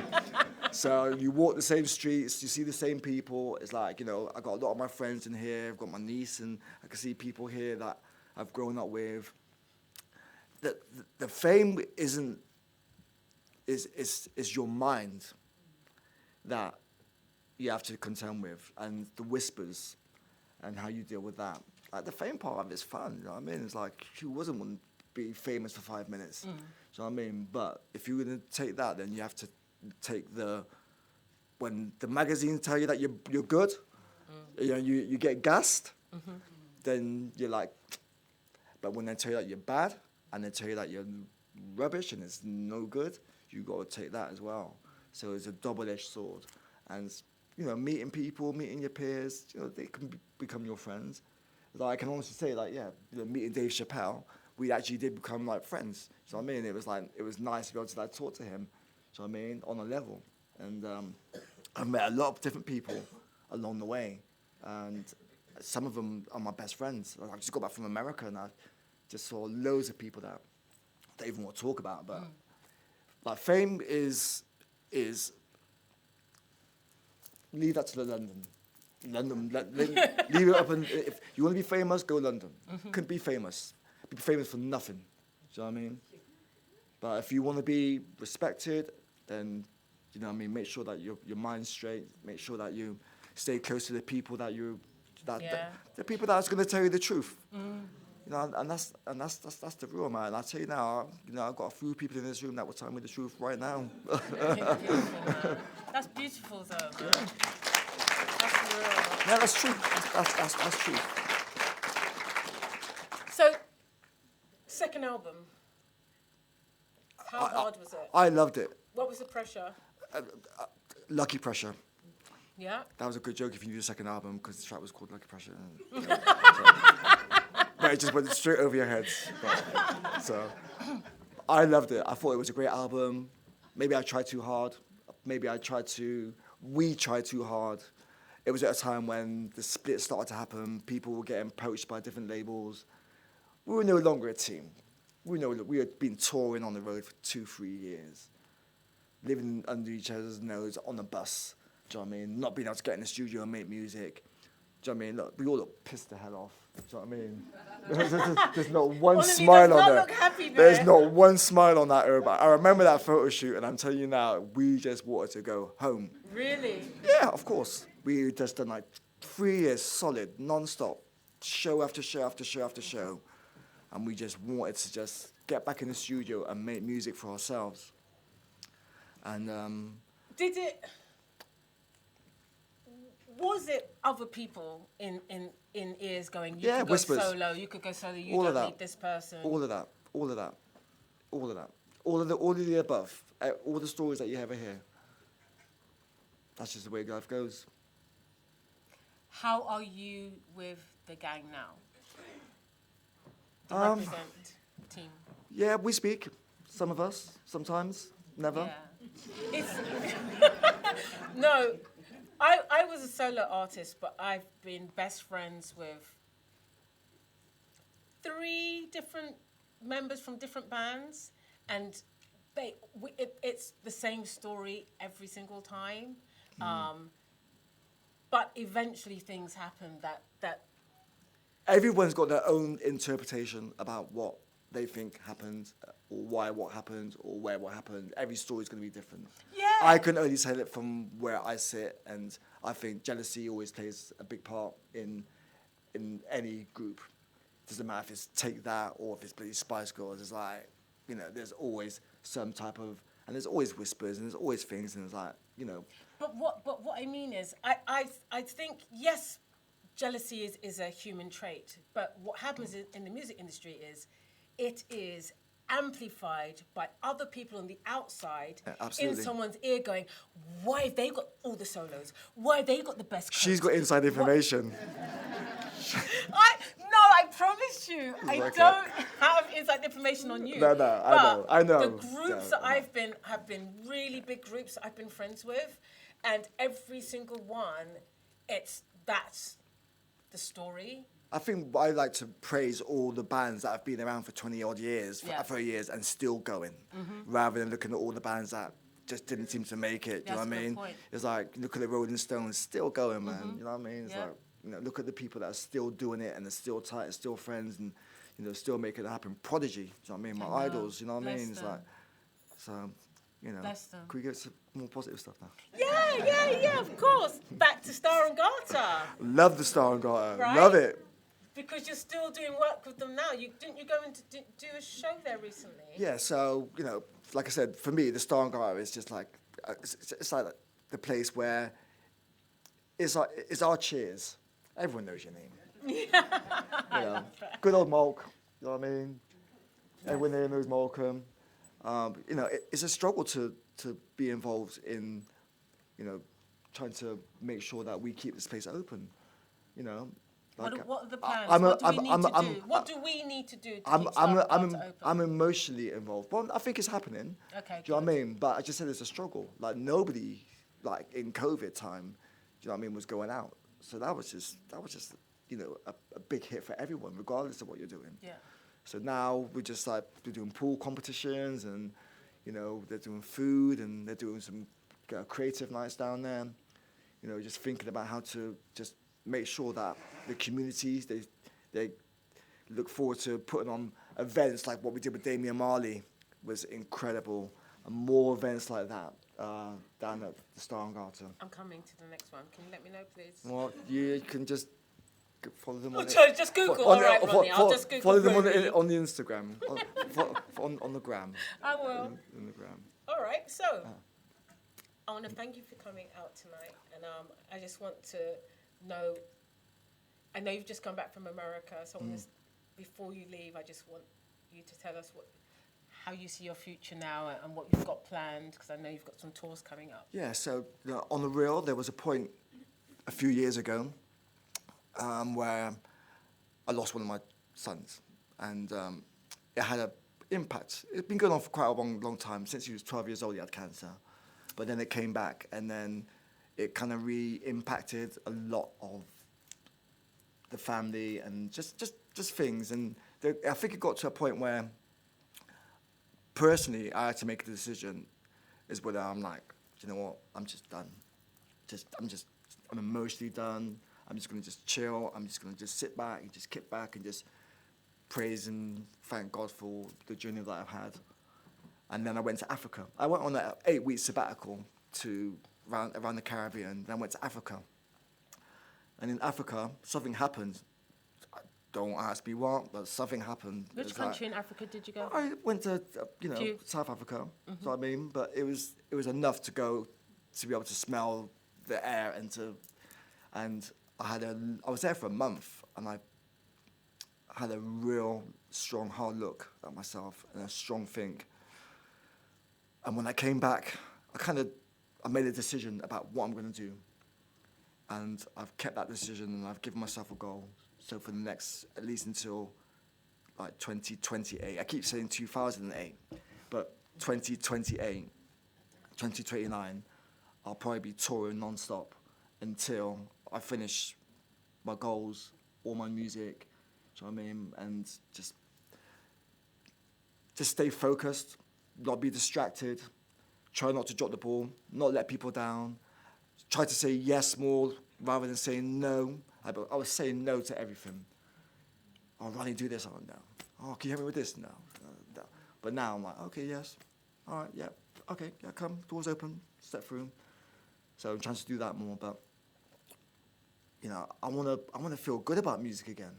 So you walk the same streets, you see the same people. It's like, you know, I got a lot of my friends in here. I've got my niece, and I can see people here that I've grown up with. The fame is your mind that you have to contend with, and the whispers, and how you deal with that. Like, the fame part of it is fun. You know what I mean? It's like, who wouldn't want to be famous for 5 minutes? You know what I mean? But if you're gonna take that, then you have to take when the magazines tell you that you're good, you know, you get gassed, then you're like, but when they tell you that you're bad, and they tell you that you're rubbish and it's no good, you got to take that as well. So it's a double-edged sword. And, you know, meeting people, meeting your peers, you know, they can become your friends. Like, I can honestly say, like, yeah, you know, meeting Dave Chappelle, we actually did become like friends. So I mean, it was nice to be able to like talk to him. So I mean, on a level, and I've met a lot of different people along the way, and some of them are my best friends. I just got back from America, and I just saw loads of people that I don't even want to talk about. But like, fame is leave that to the London. Leave it up, and if you want to be famous, go London. Couldn't be famous. Be famous for nothing. Do you know what I mean? But if you want to be respected, then, you know what I mean, make sure that your mind's straight. Make sure that you stay close to the people that the people that's going to tell you the truth. You know, and that's the real, man. I tell you now, you know, I've got a few people in this room that will tell me the truth right now. That's beautiful, though. Man. That's real. Yeah, that's true. That's true. So, second album. How hard was it? I loved it. What was the pressure? Lucky Pressure. Yeah. That was a good joke if you knew the second album, because the track was called Lucky Pressure. But it just went straight over your heads. So I loved it. I thought it was a great album. Maybe I tried too hard. We tried too hard. It was at a time when the split started to happen. People were getting poached by different labels. We were no longer a team. We had been touring on the road for 2-3 years, living under each other's nose on the bus. Do you know what I mean? Not being able to get in the studio and make music. Do you know what I mean? Look, we all look pissed the hell off. Do you know what I mean? There's not one smile on there. There's not one smile on that herb. I remember that photo shoot, and I'm telling you now, we just wanted to go home. Really? Yeah, of course. We just done like 3 years solid, non-stop, show after show after show after show. And we just wanted to just get back in the studio and make music for ourselves. And did it? was it other people in ears going, you Yeah, could go whispers. solo, you could go solo, you All don't of that. need this person? All of that. All of that. All of that. All of the above. All the stories that you ever hear. That's just the way life goes. How are you with the gang now? The Um, represent team. Yeah, we speak. Some of us. Sometimes. Never. Yeah. It's no, I was a solo artist, but I've been best friends with 3 different members from different bands, and it's the same story every single time. But eventually things happen that Everyone's got their own interpretation about what they think happened, or why what happened, or where what happened. Every story's going to be different. Yeah. I can only tell it from where I sit, and I think jealousy always plays a big part in any group. Doesn't matter if it's Take That or if it's bloody Spice Girls. It's like, you know, there's always some type of, and there's always whispers, and there's always things, and it's like, you know. But what I mean is, I think, yes, jealousy is a human trait, but what happens in the music industry is it is amplified by other people on the outside in absolutely. someone's ear going, why have they got all the solos? Why have they got the best coats? She's got inside information. I promise you, I Okay. don't have inside information on you. No, I know. The groups Yeah, that have been really big groups that I've been friends with, and every single one, that's the story. I think I like to praise all the bands that have been around for 20 odd years, Yeah. 30 years, and still going, rather than looking at all the bands that just didn't seem to make it. Do you know That's what a I good mean? point. It's like, look at the Rolling Stones, still going, man. You know what I mean? It's Yeah. like, you know, look at the people that are still doing it and are still tight and still friends and, you know, still making it happen. Prodigy, do you know what I mean? My I know. idols, you know what I Bless mean? It's them. like, so, you know, Bless them. can we get some more positive stuff now? Yeah, of course. Back to Star and Garter, Love the Star and Garter. Right? Love it. because you're still doing work with them now. Didn't you go in to do a show there recently? Yeah, so, you know, like I said, for me, the Star and Garter is just like, it's like the place where it's our cheers. Everyone knows your name. You know, good old Malk, you know what I mean? Everyone there knows Malcolm. You know, it's a struggle to be involved in, you know, trying to make sure that we keep this place open, you know. Like, What are the plans? What do we need to do to keep Star and Garter open? I'm emotionally involved. Well, I think it's happening. Okay, Do you know what I mean? But I just said it's a struggle. Like, nobody, like, in COVID time, do you know what I mean, was going out. So that was just you know, a big hit for everyone, regardless of what you're doing. Yeah. So now we're just like, we're doing pool competitions, and, you know, they're doing food, and they're doing some creative nights down there. You know, just thinking about how to just make sure that the communities, they look forward to putting on events like what we did with Damian Marley was incredible, and more events like that down at the Star and Garter. I'm coming to the next one. Can you let me know, please? Well, you can just follow them on it. Sorry, just Google. All right, Ronnie, I'll just Google. Follow them Roni. on the Instagram, on the gram. I will. On the gram. All right, so I want to thank you for coming out tonight, and I just want to know. I know you've just come back from America, so I want to, before you leave, I just want you to tell us how you see your future now and what you've got planned, because I know you've got some tours coming up. Yeah, so on the real, there was a point a few years ago where I lost one of my sons, and it had an impact. It's been going on for quite a long time. Since he was 12 years old, he had cancer. But then it came back, and then it kind of re-impacted a lot of the family and just things. And I think it got to a point where, personally, I had to make a decision, is whether I'm like, you know what, I'm just done. I'm emotionally done. I'm just going to just chill. I'm just going to just sit back and just kick back and just praise and thank God for the journey that I've had. And then I went to Africa. I went on an 8-week sabbatical around the Caribbean. Then I went to Africa. And in Africa, something happened. Don't ask me what, but something happened. Which country in Africa did you go? I went to, Few. South Africa. You know what I mean? But it was enough to be able to smell the air and to And I was there for a month, and I had a real strong, hard look at myself and a strong think. And when I came back, I made a decision about what I'm going to do. And I've kept that decision, and I've given myself a goal. So for the next, at least until like 2028, I keep saying 2008, but 2028, 2029, I'll probably be touring non-stop until I finish my goals, all my music, do you know what I mean? And just stay focused, not be distracted, try not to drop the ball, not let people down, try to say yes more rather than saying no. I was saying no to everything. Oh, Ronnie, do this. Oh, no. Oh, can you help me with this? No. No. But now I'm like, okay, yes. All right, yeah. Okay, yeah, come. Doors open. Step through. So I'm trying to do that more. But, you know, I wanna feel good about music again.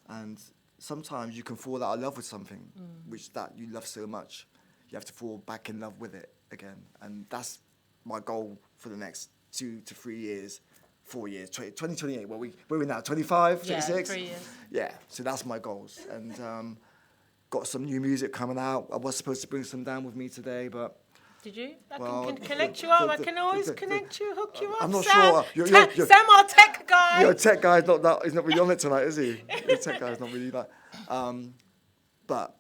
And sometimes you can fall out of love with something, which that you love so much. You have to fall back in love with it again. And that's my goal for the next 2 to 3 years, 4 years, 2028. Where are we now? 25, 26? Yeah, 3 years. Yeah, so that's my goals. And got some new music coming out. I was supposed to bring some down with me today, but... Did you? I Well, can connect you up. I can always connect you, hook you up. I'm not Sam. sure. Sam, our tech guy. Your tech guy's he's not really on it tonight, is he? Your tech guy's not really that. But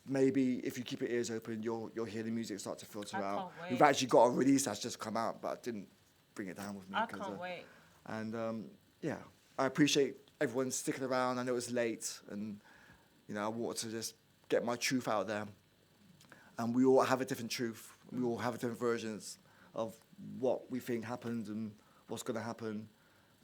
maybe if you keep your ears open, you'll hear the music start to filter I out. can't wait. We've actually got a release that's just come out, but I didn't bring it down with me. I can't wait. And yeah, I appreciate everyone sticking around. I know it's late, and you know I wanted to just get my truth out there. And we all have a different truth. We all have different versions of what we think happened and what's going to happen.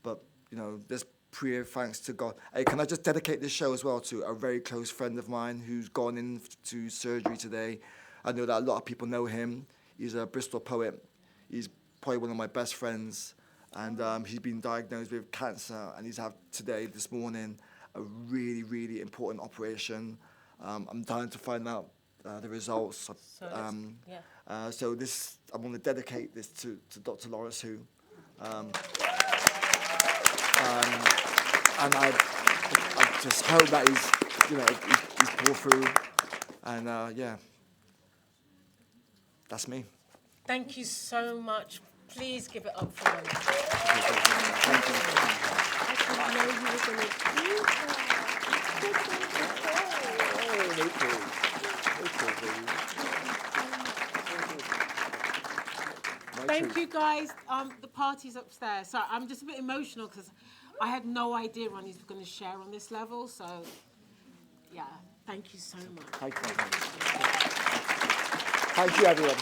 But, you know, there's prayer, thanks to God. Hey, can I just dedicate this show as well to a very close friend of mine who's gone into surgery today. I know that a lot of people know him. He's a Bristol poet. He's probably one of my best friends. And he's been diagnosed with cancer, and he's had today, this morning, a really, really important operation. I'm dying to find out the results. So this, I'm going to dedicate this to Dr. Lawrence Hu. And I just hope that he's pulled through. And yeah, that's me. Thank you so much. Please give it up for him. Thank you. I didn't know you were going to do Thank you, guys. The party's upstairs. So I'm just a bit emotional because I had no idea Ronnie's going to share on this level. So, yeah, thank you so much. Thank you, everyone.